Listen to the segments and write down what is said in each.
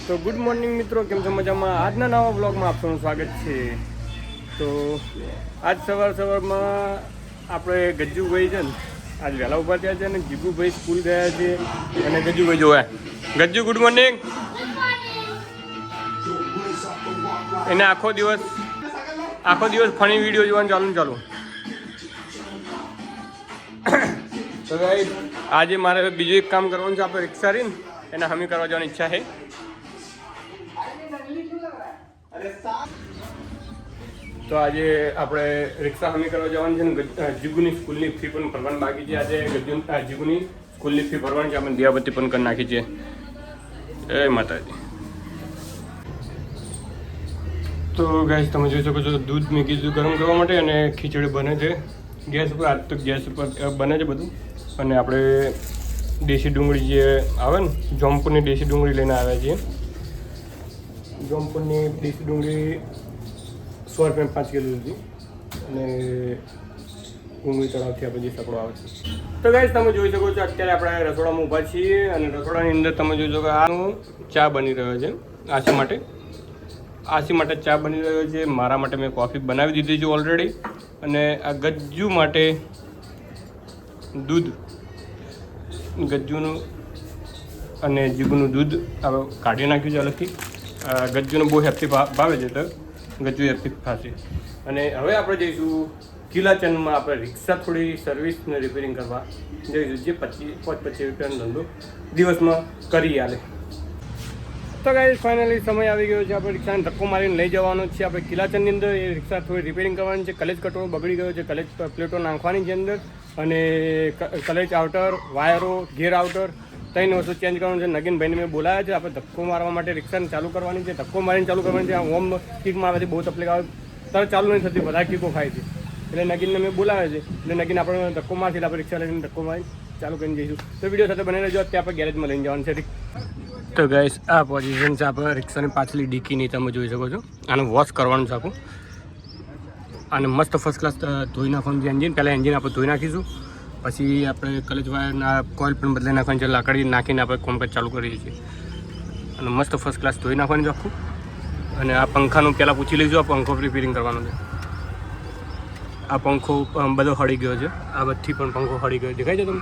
તો good morning મિત્રો, કેમ છો? મજામાં? આજના નવા બ્લોગમાં આપ સૌનું સ્વાગત છે. તો આજ સવારમાં આપણે ગજ્જુભાઈ છે ને આજ વહેલા ઉભા થયા છે અને જીગુભાઈ સ્કૂલ ગયા છે અને ગજ્જુભાઈ જોયા. Gujju good morning. એને આખો દિવસ ફની વિડીયો જોવાનું ચાલુ. તો ભાઈ આજે મારે બીજું એક કામ કરવાનું છે. આપણે રિક્ષા રહીને એને હમી કરવા જવાની ઈચ્છા છે. તો આજે આપણે રિક્ષા હમી કરવા જવાની છે ને જીગુની સ્કૂલની ફી પણ ભરવાની બાકી છે. આજે જીગુની સ્કૂલની ફી ભરવાની છે. આપણે દિયાબત્તી પણ કરી નાખી છે. જય માતાજી. તો ગાઈસ તમે જોઈ શકો છો દૂધ મેં કીધું ગરમ કરવા માટે અને ખીચડી બને છે ગેસ ઉપર. આજ તો ગેસ ઉપર બને છે બધું. અને આપણે દેશી ડુંગળી જે આવે ને જોમપુરની દેશી ડુંગળી લઈને આવ્યા છીએ. જોમપુરની દેશી ડુંગળી 100 રૂપિયા 5 કિલો હતી અને ડુંગળી તળાવથી આપણે જે સકડો આવે છે. તો ગાઈસ તમે જોઈ શકો છો અત્યારે આપણે રસોડામાં ઊભા છીએ અને રસોડાની અંદર તમે જોઈ શકો આનું ચા બની રહ્યો છે. આશી માટે ચા બની રહ્યો છે. મારા માટે મેં કોફી બનાવી દીધી છે ઓલરેડી. અને આ ગજ્જુ માટે દૂધ, ગજ્જુનું અને જીગુનું દૂધ કાઢી નાખ્યું છે અલગથી. ગજ્જુને બહુ હેપ્પી ભાવે છે તો ગજ્જુ હેપ્પી ખાશે. અને હવે આપણે જઈશું કિલાચંદમાં. આપણે રિક્ષા થોડી સર્વિસને રિપેરિંગ કરવા જઈશું, જે 25 રૂપિયાનો ધંધો દિવસમાં કરી આલે. તો ગાઈસ ફાઇનલી સમય આવી ગયો છે. આપણે રિક્ષાને ધક્કો મારીને લઈ જવાનો છે આપણે કિલાચંદની અંદર. એ રિક્ષા થોડી રિપેરિંગ કરવાની છે. કલેજ કટોરો બગડી ગયો છે, કલેજ પ્લેટો નાખવાની છે અંદર, અને કલેજ આઉટર, વાયરો, ગેર આઉટર 3 વસ્તુ ચેન્જ કરવાનું છે. નગીનભાઈને મેં બોલાવ્યા છે. આપણે ધક્કો મારવા માટે રિક્ષાને ચાલુ કરવાની છે. ધક્કો મારીને ચાલુ કરવાની છે. હોમ કિકમાં આવે છે, બહુ તકલીફ આવે, તરત ચાલુ નથી થતી, બધા કિકો ખાય છે. એટલે નગીનને મેં બોલાવ્યા છે. એટલે નગીન આપણે ધક્કો મારશે એટલે આપણે રિક્ષા લઈને ધક્કો મારી ચાલુ કરીને જઈશું. તો વિડીયો સાથે બની રહેજો. અત્યારે આપણે ગેરેજમાં લઈને જવાનું છે. તો ગાઈસ આ પોઝિશન છે આપણે રિક્ષાની પાછલી ડીકીની. તમે જોઈ શકો છો. આને વોશ કરવાનું છે આખું. અને મસ્ત ફર્સ્ટ ક્લાસ ધોઈ નાખવાનું છે એન્જિન. પહેલાં એન્જિન આપણે ધોઈ નાખીશું, પછી આપણે કલેજ વાયરના કોઇલ પણ બદલાઈ નાખવાની છે. લાકડી નાખીને આપણે કોમકાજ ચાલુ કરીએ છીએ. અને મસ્ત ફર્સ્ટ ક્લાસ ધોઈ નાખવાનું છે આખું. અને આ પંખાનું પહેલાં પૂછી લઈશું. આ પંખો રિપેરિંગ કરવાનો છે. આ પંખો બધો હળી ગયો છે. આ બધી પણ પંખો હળી ગયો દેખાય છે તમે.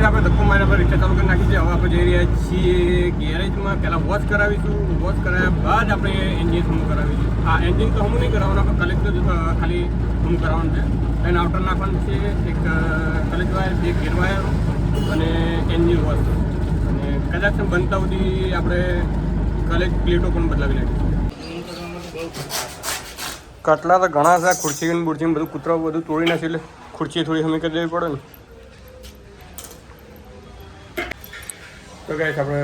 આપણે ધક્કો માર્યા પર રિક્ષા ચાલુ કરી નાખી છે. હવે આપણે જઈ રહ્યા છીએ ગેરેજમાં. પહેલાં વોશ કરાવીશું. વોશ કરાવ્યા બાદ આપણે એન્જિન હમું કરાવીશું. આ એન્જિન તો હમું નહીં કરાવવાનું, આપણે કલેક્ટર ખાલી હમું કરાવવાનું છે. એને આઉટર નાખવાનું છે, એક કલેજ વાયર, 2 ગેર વાયર અને એન્જિન વોશ. અને કદાચ બનતા સુધી આપણે કલેજ પ્લેટો પણ બદલાવી નાખીશું. કટલા તો ઘણા છે. ખુરશી બુરશી બધું કૂતરાઓ બધું તોડી નાખ્યું એટલે ખુરશી થોડી હમી કરી દેવી પડે ને. તો ગાઈસ આપણે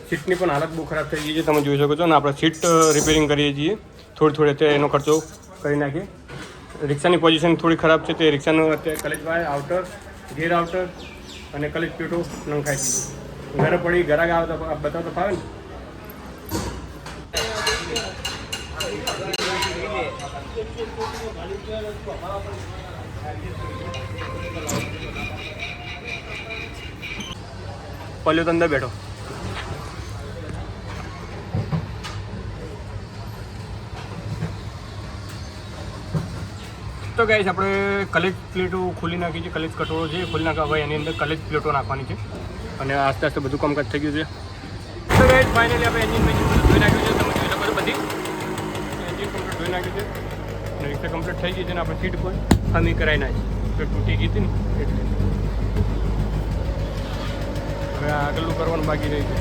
સીટની પણ હાલત બહુ ખરાબ થઈ ગઈ છે, તમે જોઈ શકો છો. અને આપણે સીટ રિપેરિંગ કરીએ છીએ થોડી અત્યારે એનો ખર્ચો કરી નાખીએ. રિક્ષાની પોઝિશન થોડી ખરાબ છે તે રિક્ષાનો અત્યારે કલેજ વાયર, આઉટર, ગેર આઉટર અને કલેજ પેટો નંખાઈ દીધું. ઘરે પડી ઘરાક આવે તો બતાવ તો ફાવે ને. પલ્યો તો અંદર બેઠો. તો ગાઈસ આપણે કલેજ પ્લેટો ખોલી નાખી છે. કલેજ કટોરો છે ખોલી નાખવા. હવે એની અંદર કલેજ પ્લેટો નાખવાની છે અને આસ્તે આસ્તે બધું કામકાજ થઈ ગયું છે. તો ગાઈસ ફાઇનલી આપણે એન્જિન ધોઈ નાખ્યું છે. તમે જોઈ શકો છો બધી એન્જિન કમ્પ્લીટ ધોઈ નાખ્યું છે અને રિક્ષા કમ્પ્લીટ થઈ ગઈ છે. અને આપણે સીટ પર હમી કરાવી નાખી. તો તૂટી ગઈ હતી ને એટલે હવે આગળનું કરવાનું બાકી રહી છે.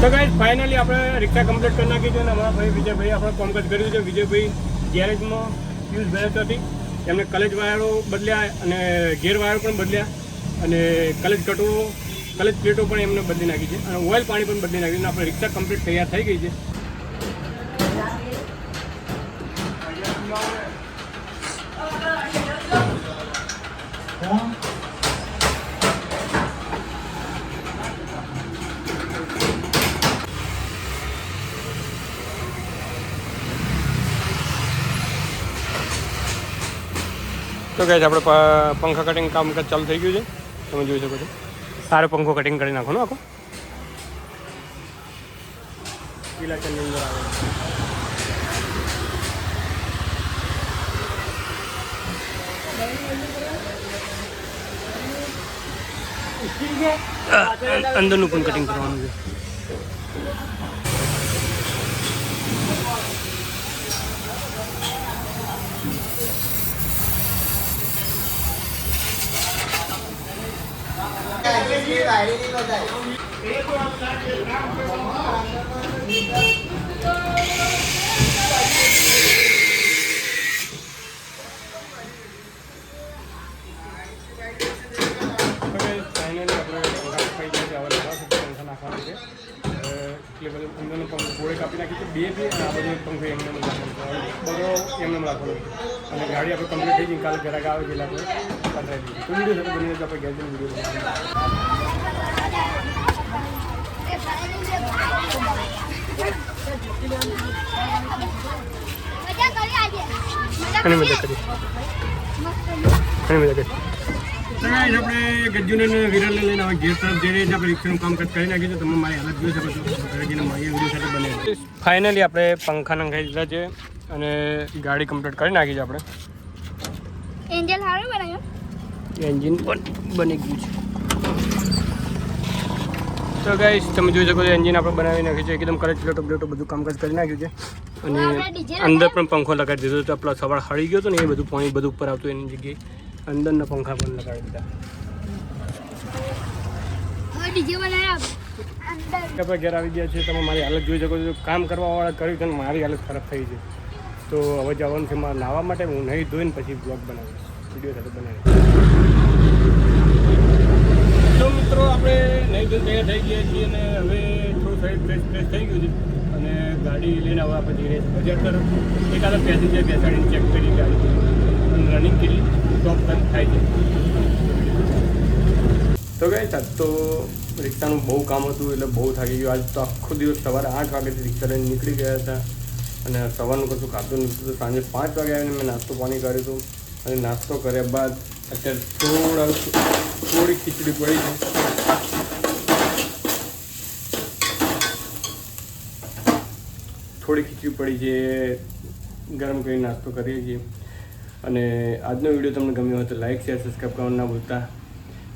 તો ગાઈસ ફાઇનલી આપણે રિક્ષા કમ્પ્લીટ કરી નાખી છે. અને અમારા ભાઈ વિજયભાઈ આપણે કામકાજ કર્યું છે. વિજયભાઈ ગેરેજમાં ફ્યુઝ ભરાત હતી, એમને કલેજ વાયરો બદલ્યા અને ગેર વાયરો પણ બદલ્યા અને કલેજ કટોરો, કલેજ પ્લેટો પણ એમને બદલી નાખી છે અને ઓઇલ પાણી પણ બદલી નાખ્યું. અને આપણે રિક્ષા કમ્પ્લીટ તૈયાર થઈ ગઈ છે. તો કહે છે આપણે પંખા કટિંગ કામકાજ ચાલુ થઈ ગયું છે, તમે જોઈ શકો છો. સારો પંખો કટિંગ કરી નાખો ને આખો ઇલાકાની અંદર આવે અંદરનું પણ કટિંગ કરવાનું છે. અંદરનો પંખો ગોળે કાપી નાખી છે, બે અને આ બધું પંખો એમને બધો એમને રાખવાનો અને ગાડી આપણે કમ્પ્લીટ થઈ જઈને કાલે ઘરાક આવે એટલે આપણે પધરાવી દઈએ. તો વિડીયો સાથે બની આપણે ગેસ વિડીયો ઘણી મજા કરી આપણે ગજ્જુને વિરલને લઈને હવે ઘેર તરફ જઈને આપણે રિક્ષાનું કામકાજ કરી નાખ્યું છે. તમે મારી હાલત જોઈ શકો છો. ઘરે જઈને મારી વિડીયો સાથે બને. ફાઇનલી આપણે પંખા નંખાઈ દીધા છે અને ગાડી કમ્પ્લીટ કરી નાખી છે આપણે. એન્જિન સારું બનાવ્યું, એન્જિન પણ બની ગયું છે. તો ગાઈસ તમે જોઈ શકો છો એન્જિન આપણે બનાવી નાખ્યું છે, એકદમ કરેક્ટ પ્લેટો બધું કામકાજ કરી નાખ્યું છે અને અંદર પણ પંખો લગાડી દીધો તો પેલા સવાળ હળી ગયો હતો ને એ બધું પાણી બધું ઉપર આવતું એની જગ્યાએ અંદરના પંખા પણ લગાડી દીધા. આપણે ઘેર આવી ગયા છે. તમે મારી હાલત જોઈ શકો છો. કામ કરવાવાળા કર્યું છે ને મારી હાલત ખરાબ થઈ છે. તો હવે જવાનું છે મારે નાહવા માટે. હું નહીં ધોઈને પછી બ્લોગ બનાવીશ, વિડીયો સાથે બનાવીશ. તો મિત્રો આપણે નહીં ધોઈને તૈયાર થઈ ગયા છીએ અને હવે થોડું સાઈડ ફ્રેશ થઈ ગયું છે અને ગાડી લઈને હવે આપણે જઈ રહ્યા છીએ બજાર તરફ. એકાદા પેસેન્જર બેસાડીને ચેક કરી ગાડી અને રનિંગ કરી સ્ટોપ થાય છે. તો ગઈ સાહેબ તો રિક્ષાનું બહુ કામ હતું એટલે બહુ થાકી ગયું. આજ તો આખો દિવસ સવારે 8 વાગ્યાથી રિક્ષા લઈને નીકળી ગયા હતા અને સવારનું કશું ખાધું નહોતું. તો સાંજે 5 વાગે આવીને મેં નાસ્તો પાણી કર્યું હતું અને નાસ્તો કર્યા બાદ અત્યારે થોડી ખીચડી પડી છે. થોડી ખીચડી પડી છે, ગરમ કરીને નાસ્તો કરીએ છીએ. અને આજનો વિડીયો તમને ગમ્યો હોય તો લાઈક શેર સબસ્ક્રાઈબ કરવાનું ના ભૂલતા.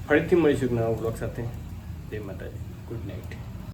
ફરીથી મળીશું નવા બ્લોગ સાથે. જય માતાજી, ગુડ નાઇટ.